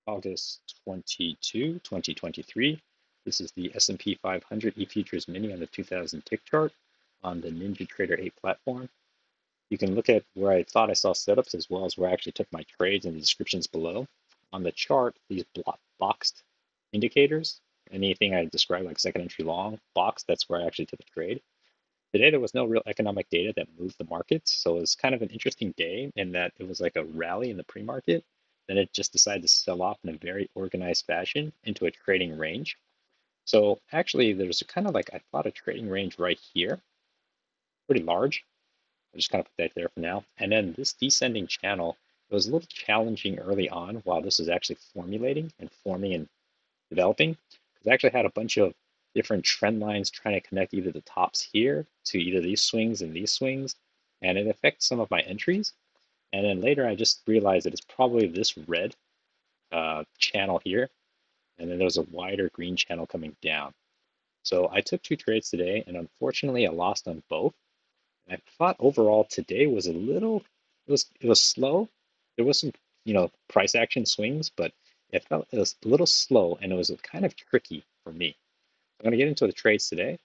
August 22, 2023. This is the S&P 500 E-Futures Mini on the 2000 tick chart on the NinjaTrader 8 platform. You can look at where I thought I saw setups as well as where I actually took my trades in the descriptions below. On the chart, these boxed indicators, anything I described like second entry long box, that's where I actually took a trade. Today, there was no real economic data that moved the markets, so it was kind of an interesting day in that it was like a rally in the pre-market. Then it just decided to sell off in a very organized fashion into a trading range. So actually, there's kind of like, I thought a trading range right here, pretty large. I'll just kind of put that there for now. And then this descending channel, it was a little challenging early on while this was actually formulating and forming and developing, because I actually had a bunch of different trend lines trying to connect either the tops here to either these swings and these swings, and it affects some of my entries. And then later I just realized that it's probably this red channel here, and then there's a wider green channel coming down. So I took two trades today, and unfortunately I lost on both. And I thought overall today was a little, it was slow. There was some, price action swings, but it felt it was a little slow and it was kind of tricky for me. I'm going to get into the trades today.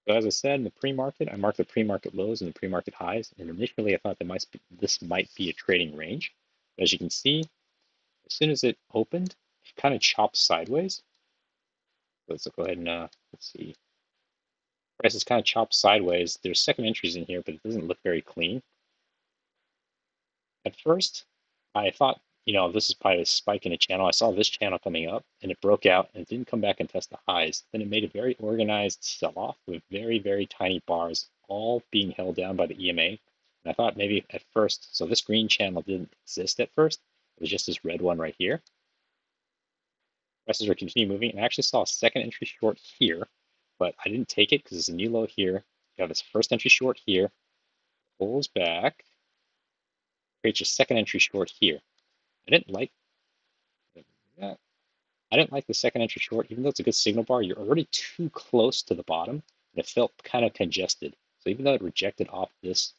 So as I said, in the pre-market, I marked the pre-market lows and the pre-market highs. And initially, I thought that this might be a trading range. But as you can see, as soon as it opened, it kind of chopped sideways. Let's go ahead and let's see. Price is kind of chopped sideways. There's second entries in here, but it doesn't look very clean. At first, I thought, this is probably a spike in a channel. I saw this channel coming up and it broke out and it didn't come back and test the highs. Then it made a very organized sell-off with very, very tiny bars, all being held down by the EMA. And I thought maybe at first, so this green channel didn't exist at first. It was just this red one right here. Prices are continuing moving. And I actually saw a second entry short here, but I didn't take it because it's a new low here. You have this first entry short here, pulls back, creates a second entry short here. I didn't like that. I didn't like the second entry short, even though it's a good signal bar, you're already too close to the bottom, and it felt kind of congested. So even though it rejected off this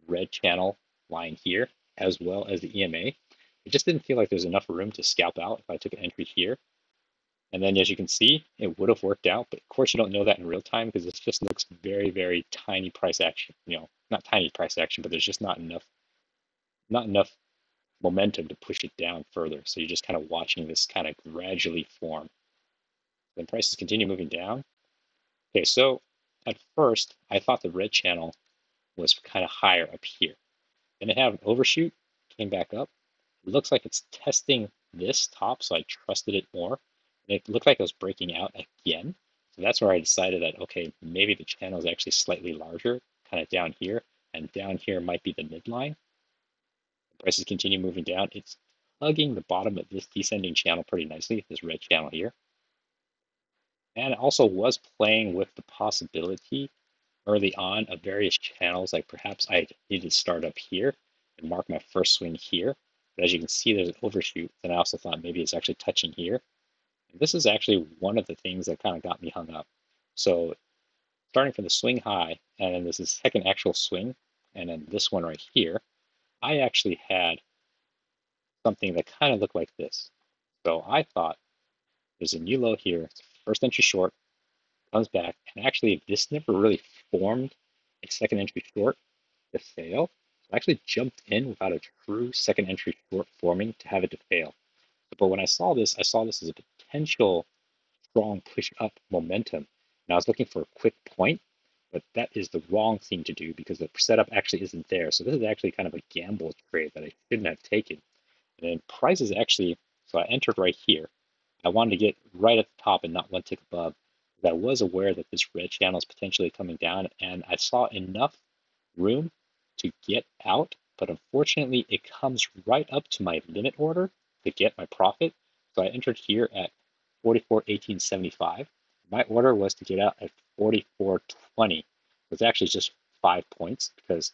red channel line here, as well as the EMA, it just didn't feel like there's enough room to scalp out if I took an entry here. And then as you can see, it would have worked out, but of course you don't know that in real time because it just looks very, very tiny price action. Not tiny price action, but there's just not enough momentum to push it down further. So you're just kind of watching this kind of gradually form. Then prices continue moving down. Okay, so at first I thought the red channel was kind of higher up here. Then it had an overshoot, came back up. It looks like it's testing this top, so I trusted it more. And it looked like it was breaking out again. So that's where I decided that, okay, maybe the channel is actually slightly larger, kind of down here, and down here might be the midline. Prices continue moving down. It's hugging the bottom of this descending channel pretty nicely, this red channel here. And it also was playing with the possibility early on of various channels, like perhaps I needed to start up here and mark my first swing here. But as you can see, there's an overshoot. And I also thought maybe it's actually touching here. And this is actually one of the things that kind of got me hung up. So starting from the swing high, and then this is second actual swing, and then this one right here, I actually had something that kind of looked like this. So I thought there's a new low here, it's first entry short, comes back, and actually this never really formed a second entry short to fail. So I actually jumped in without a true second entry short forming to have it to fail. But when I saw this as a potential strong push up momentum. And I was looking for a quick point, but that is the wrong thing to do because the setup actually isn't there. So this is actually kind of a gamble trade that I shouldn't have taken. And then prices actually, so I entered right here. I wanted to get right at the top and not one tick above. I was aware that this red channel is potentially coming down, and I saw enough room to get out, but unfortunately it comes right up to my limit order to get my profit. So I entered here at 44.1875. My order was to get out at 44.20. It was actually just 5 points because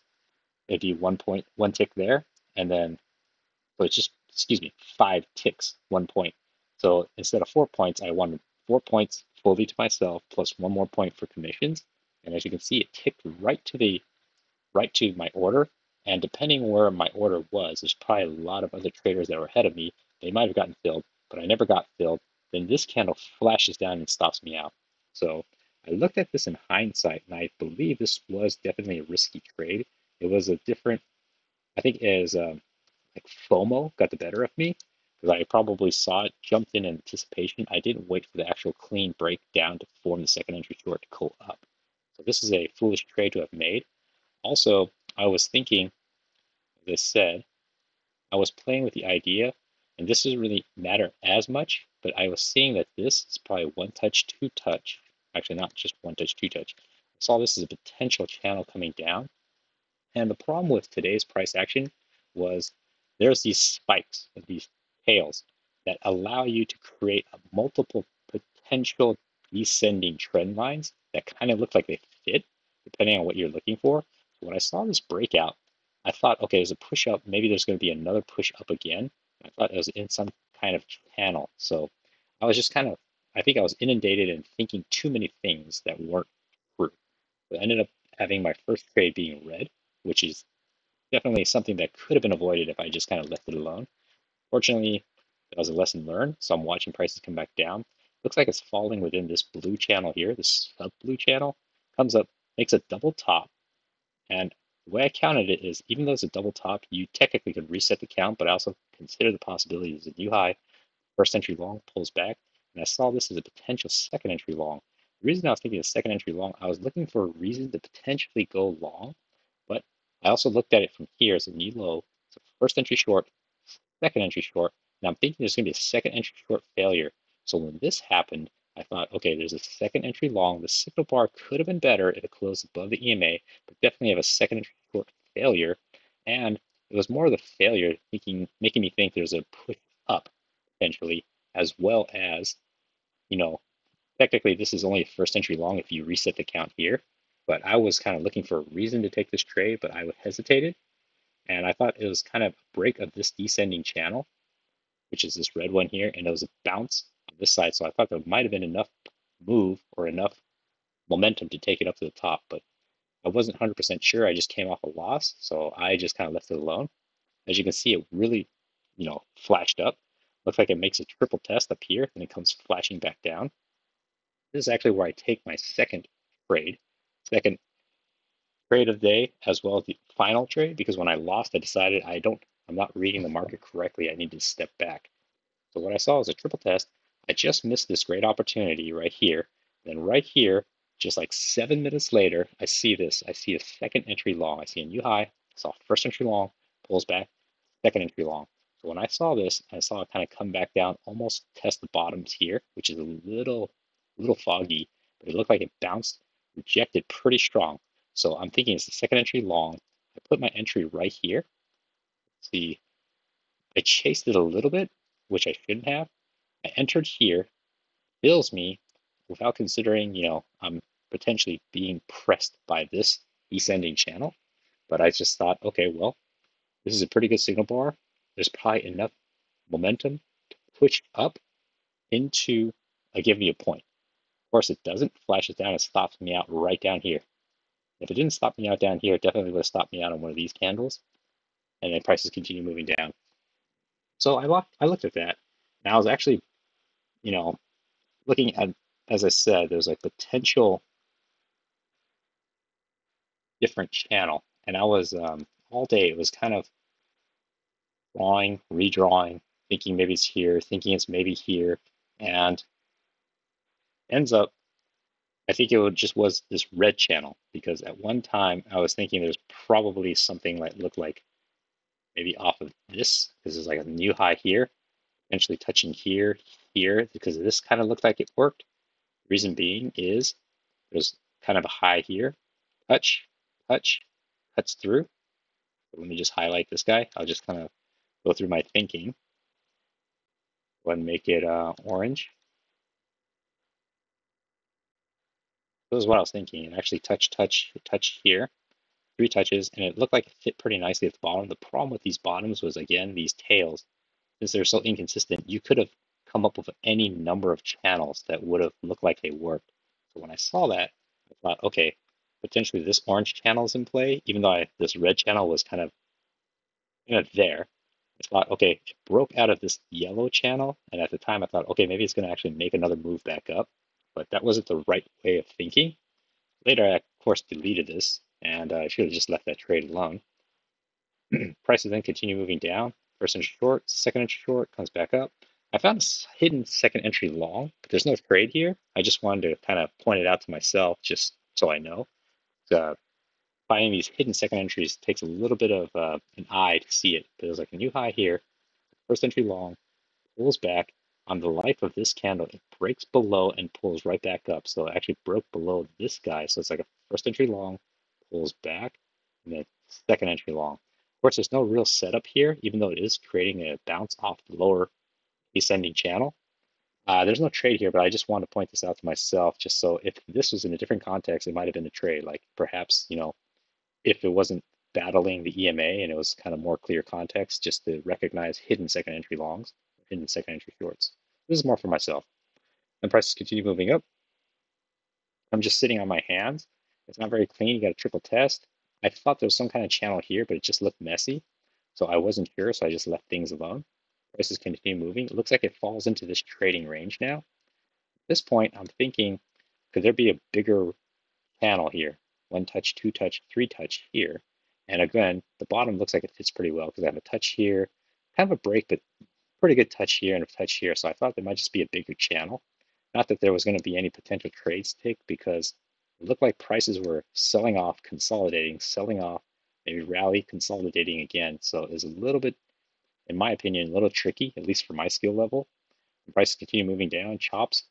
it'd be 1 point, one tick there, and then so it's just, 5 ticks, 1 point. So instead of 4 points, I wanted 4 points fully to myself plus one more point for commissions. And as you can see, it ticked right to my order. And depending where my order was, there's probably a lot of other traders that were ahead of me. They might have gotten filled, but I never got filled. Then this candle flashes down and stops me out. So I looked at this in hindsight, and I believe this was definitely a risky trade. It was a different, I think, as like FOMO got the better of me because I probably saw it, jumped in anticipation. I didn't wait for the actual clean breakdown to form the second entry short to go up. So this is a foolish trade to have made. Also, I was thinking, as I said, I was playing with the idea, and this doesn't really matter as much, but I was seeing that this is probably one touch, two touch. Actually, not just one touch, two touch. I saw this as a potential channel coming down. And the problem with today's price action was there's these spikes of these tails that allow you to create a multiple potential descending trend lines that kind of look like they fit depending on what you're looking for. So when I saw this breakout, I thought, okay, there's a push up. Maybe there's going to be another push up again. I thought it was in some kind of channel. So I was just kind of, I think I was inundated and thinking too many things that weren't true. So I ended up having my first trade being red, which is definitely something that could have been avoided if I just kind of left it alone. Fortunately, that was a lesson learned, so I'm watching prices come back down. Looks like it's falling within this blue channel here, this sub blue channel, comes up, makes a double top, and the way I counted it is even though it's a double top, you technically could reset the count, but I also consider the possibility there's a new high, first entry long pulls back, and I saw this as a potential second entry long. The reason I was thinking of second entry long, I was looking for a reason to potentially go long, but I also looked at it from here as a new low. It's a first entry short, second entry short, and I'm thinking there's going to be a second entry short failure. So when this happened, I thought, okay, there's a second entry long. The signal bar could have been better if it closed above the EMA, but definitely have a second entry short failure. And it was more of the failure making me think there's a push up potentially, as well as, you know, technically this is only a first entry long if you reset the count here. But I was kind of looking for a reason to take this trade, but I hesitated. And I thought it was kind of a break of this descending channel, which is this red one here, and it was a bounce on this side. So I thought there might have been enough move or enough momentum to take it up to the top, but I wasn't 100% sure. I just came off a loss, so I just kind of left it alone. As you can see, it really, flashed up. Looks like it makes a triple test up here, and it comes flashing back down. This is actually where I take my trade, second trade of the day, as well as the final trade, because when I lost, I decided I'm not reading the market correctly. I need to step back. So what I saw was a triple test. I just missed this great opportunity right here. Then right here, just like 7 minutes later, I see this. I see a second entry long. I see a new high. I saw first entry long, pulls back, second entry long. So when I saw this, I saw it kind of come back down, almost test the bottoms here, which is a little foggy, but it looked like it bounced, rejected pretty strong. So I'm thinking it's the second entry long. I put my entry right here. Let's see, I chased it a little bit, which I shouldn't have. I entered here, fills me without considering, I'm potentially being pressed by this descending channel. But I just thought, okay, well, this is a pretty good signal bar. There's probably enough momentum to push up into give me a point. Of course, it doesn't. Flashes down and stops me out right down here. If it didn't stop me out down here, it definitely would have stopped me out on one of these candles, and then prices continue moving down. So I looked at that, and I was actually, you know, looking at, as I said, there's a potential different channel, and I was all day. It was kind of drawing, redrawing, thinking maybe it's here, thinking it's maybe here, and ends up. I think just was this red channel because at one time I was thinking there's probably something like looked like maybe off of this because there's like a new high here, eventually touching here, here because this kind of looked like it worked. Reason being is there's kind of a high here, touch, touch, cuts through. So let me just highlight this guy. I'll just kind of go through my thinking. Go ahead and make it orange. This is what I was thinking. And actually touch, touch, touch here, 3 touches, and it looked like it fit pretty nicely at the bottom. The problem with these bottoms was, again, these tails. Since they're so inconsistent, you could have come up with any number of channels that would have looked like they worked. So when I saw that, I thought, okay, potentially this orange channel is in play, even though this red channel was kind of And there, I thought, okay, it broke out of this yellow channel. And at the time I thought, okay, maybe it's going to actually make another move back up. But that wasn't the right way of thinking. Later, I, of course, deleted this, and I should have just left that trade alone. Prices then continue moving down. First entry short, second entry short, comes back up. I found a hidden second entry long, but there's no trade here. I just wanted to kind of point it out to myself just so I know. Uh, Finding these hidden second entries takes a little bit of an eye to see it. There's like a new high here, first entry long, pulls back. On the life of this candle, it breaks below and pulls right back up. So it actually broke below this guy. So it's like a first entry long, pulls back, and then second entry long. Of course, there's no real setup here, even though it is creating a bounce off the lower descending channel. There's no trade here, but I just want to point this out to myself, just so if this was in a different context, it might have been a trade. Like perhaps, if it wasn't battling the EMA and it was kind of more clear context, just to recognize hidden second entry longs, hidden second entry shorts. This is more for myself. And prices continue moving up. I'm just sitting on my hands. It's not very clean. You got a triple test. I thought there was some kind of channel here, but it just looked messy. So I wasn't sure, so I just left things alone. Prices continue moving. It looks like it falls into this trading range now. At this point, I'm thinking, could there be a bigger channel here? One touch, two touch, three touch here. And again, the bottom looks like it fits pretty well because I have a touch here, kind of a break, but pretty good touch here and a touch here. So I thought there might just be a bigger channel. Not that there was going to be any potential trades tick because it looked like prices were selling off, consolidating, selling off, maybe rally, consolidating again. So it was a little bit, in my opinion, a little tricky, at least for my skill level. The prices continue moving down, chops,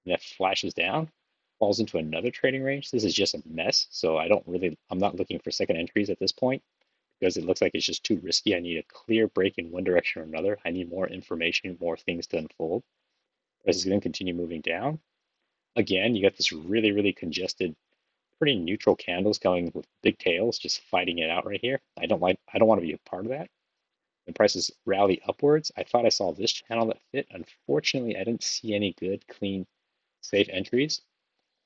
and that flashes down, falls into another trading range. This is just a mess. So I'm not looking for second entries at this point because it looks like it's just too risky. I need a clear break in one direction or another. I need more information, more things to unfold. Price is going to continue moving down. Again, you got this really, really congested, pretty neutral candles going with big tails, just fighting it out right here. I don't want to be a part of that. The prices rally upwards. I thought I saw this channel that fit. Unfortunately, I didn't see any good, clean, safe entries.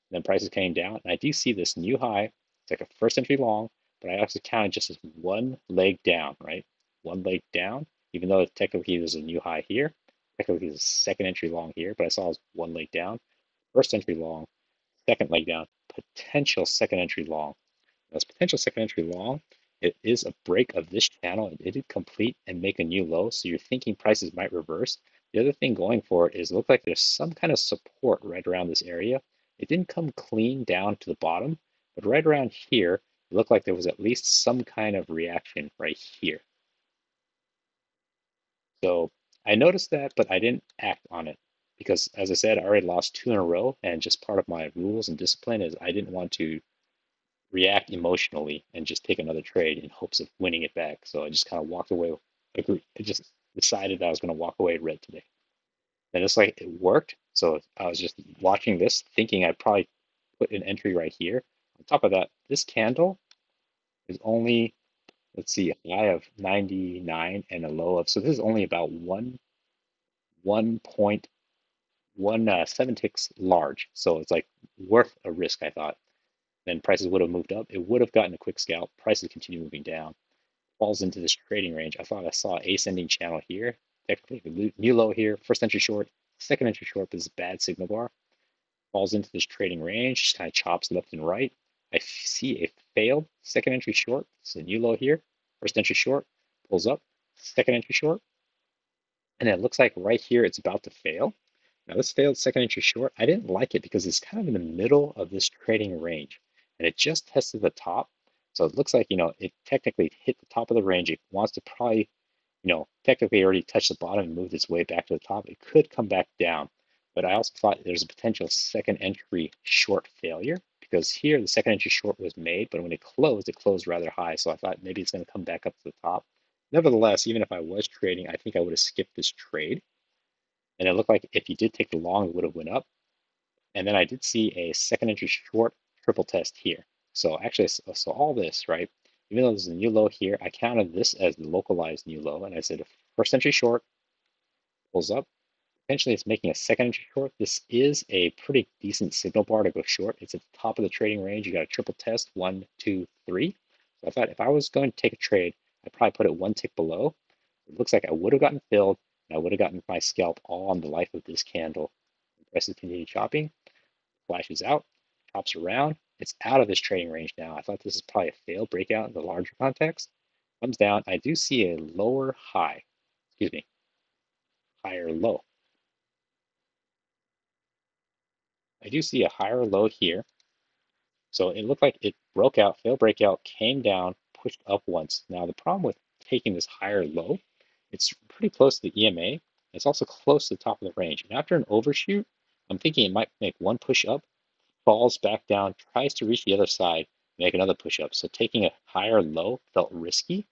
And then prices came down, and I do see this new high. It's like a first entry long, but I also counted just as one leg down, right? One leg down, even though technically there's a new high here. Technically there's a second entry long here, but I saw it as one leg down. First entry long, second leg down, potential second entry long. Now, this potential second entry long, it is a break of this channel. It did complete and make a new low, so you're thinking prices might reverse. The other thing going for it is it looked like there's some kind of support right around this area. It didn't come clean down to the bottom, but right around here, it looked like there was at least some kind of reaction right here. So I noticed that, but I didn't act on it because, as I said, I already lost two in a row, and just part of my rules and discipline is I didn't want to react emotionally and just take another trade in hopes of winning it back. So I just kind of walked away. I just decided that I was going to walk away red today. And it's like it worked. So I was just watching this, thinking I'd probably put an entry right here. On top of that, this candle is only, let's see, a high of 99 and a low of, so this is only about 1.17 ticks large. So it's like worth a risk, I thought. Then prices would have moved up. It would have gotten a quick scalp. Prices continue moving down. Falls into this trading range. I thought I saw ascending channel here. Technically, new low here. First entry short, second entry short, but it's a bad signal bar. Falls into this trading range, just kind of chops left and right. I see a failed second entry short. It's a new low here. First entry short, pulls up. Second entry short. And it looks like right here it's about to fail. Now this failed second entry short, I didn't like it because it's kind of in the middle of this trading range and it just tested the top. So it looks like, it technically hit the top of the range. It wants to probably, technically already touched the bottom and moved its way back to the top. It could come back down, but I also thought there's a potential second entry short failure because here the second entry short was made, but when it closed rather high. So I thought maybe it's going to come back up to the top. Nevertheless, even if I was trading, I think I would have skipped this trade. And it looked like if you did take the long, it would have went up. And then I did see a second entry short triple test here. So actually, so all this, right? Even though there's a new low here, I counted this as the localized new low. And I said if first entry short pulls up, potentially it's making a second entry short. This is a pretty decent signal bar to go short. It's at the top of the trading range. You got a triple test, 1, 2, 3. So I thought if I was going to take a trade, I probably put it one tick below. It looks like I would have gotten filled, and I would have gotten my scalp all on the life of this candle. The prices continue chopping, flashes out, chops around. It's out of this trading range now. I thought this is probably a failed breakout in the larger context. Comes down. I do see a lower high, excuse me, higher low. I do see a higher low here. So it looked like it broke out, failed breakout, came down, pushed up once. Now the problem with taking this higher low, it's pretty close to the EMA. It's also close to the top of the range. And after an overshoot, I'm thinking it might make one push up, falls back down, tries to reach the other side, make another push up. So taking a higher low felt risky.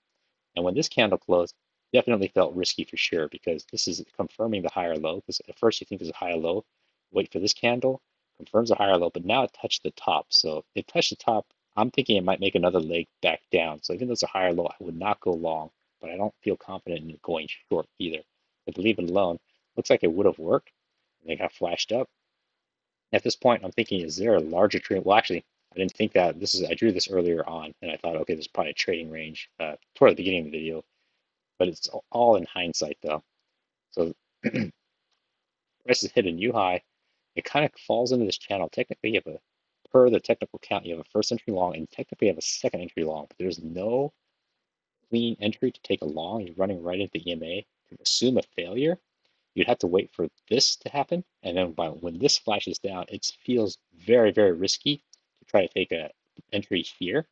And when this candle closed, definitely felt risky for sure because this is confirming the higher low. Because at first you think there's a higher low, wait for this candle, confirms a higher low, but now it touched the top. So it touched the top. I'm thinking it might make another leg back down. So even though it's a higher low, I would not go long, but I don't feel confident in going short either. But to leave it alone, looks like it would have worked. And they got flashed up. At this point, I'm thinking, is there a larger trade? Well, actually, I didn't think that. I drew this earlier on, and I thought, okay, there's probably a trading range toward the beginning of the video, but it's all in hindsight though. So prices hit a new high. It kind of falls into this channel. Technically, you have per the technical count, you have a first entry long, and technically you have a second entry long, but there's no clean entry to take a long. You're running right into EMA. To assume a failure, you'd have to wait for this to happen. And then when this flashes down, it feels very, very risky to try to take a entry here.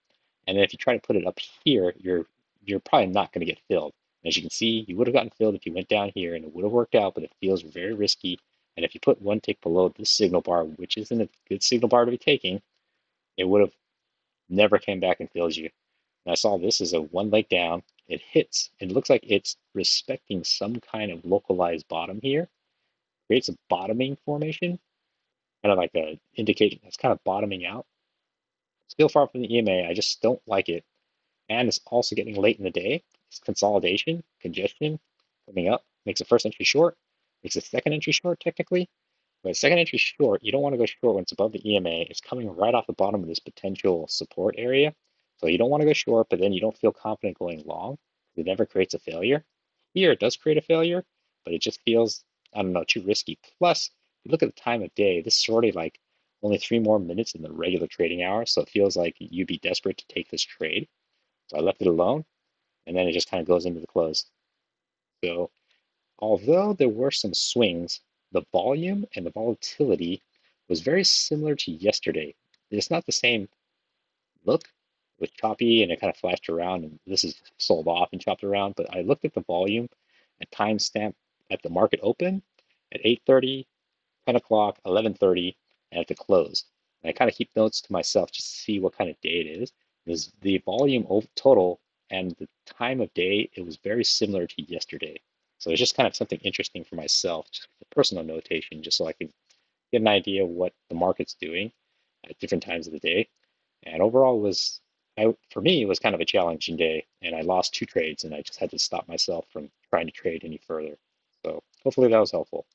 And then if you try to put it up here, you're probably not going to get filled. As you can see, you would have gotten filled if you went down here and it would have worked out, but it feels very risky. And if you put one tick below this signal bar, which isn't a good signal bar to be taking, it would have never came back and filled you. And I saw this as a one leg down. It hits. It looks like it's respecting some kind of localized bottom here. Creates a bottoming formation, kind of like a indication that's kind of bottoming out. Still far from the EMA. I just don't like it. And it's also getting late in the day. It's consolidation, congestion coming up. Makes a first entry short. Makes a second entry short technically. But second entry short, you don't want to go short when it's above the EMA. It's coming right off the bottom of this potential support area. So you don't want to go short, but then you don't feel confident going long. It never creates a failure. Here it does create a failure, but it just feels, I don't know, too risky. Plus, if you look at the time of day, this is already like only 3 more minutes in the regular trading hour. So it feels like you'd be desperate to take this trade. So I left it alone, and then it just kind of goes into the close. So although there were some swings, the volume and the volatility was very similar to yesterday. It's not the same look. It was choppy and it kind of flashed around, and this is sold off and chopped around. But I looked at the volume at timestamp at the market open at 8:30, 10 o'clock, 11:30, and at the close. And I kind of keep notes to myself just to see what kind of day it is. Because the volume total and the time of day, it was very similar to yesterday. So it's just kind of something interesting for myself, just a personal notation, just so I can get an idea of what the market's doing at different times of the day. And overall, for me, it was kind of a challenging day, and I lost 2 trades, and I just had to stop myself from trying to trade any further. So hopefully that was helpful.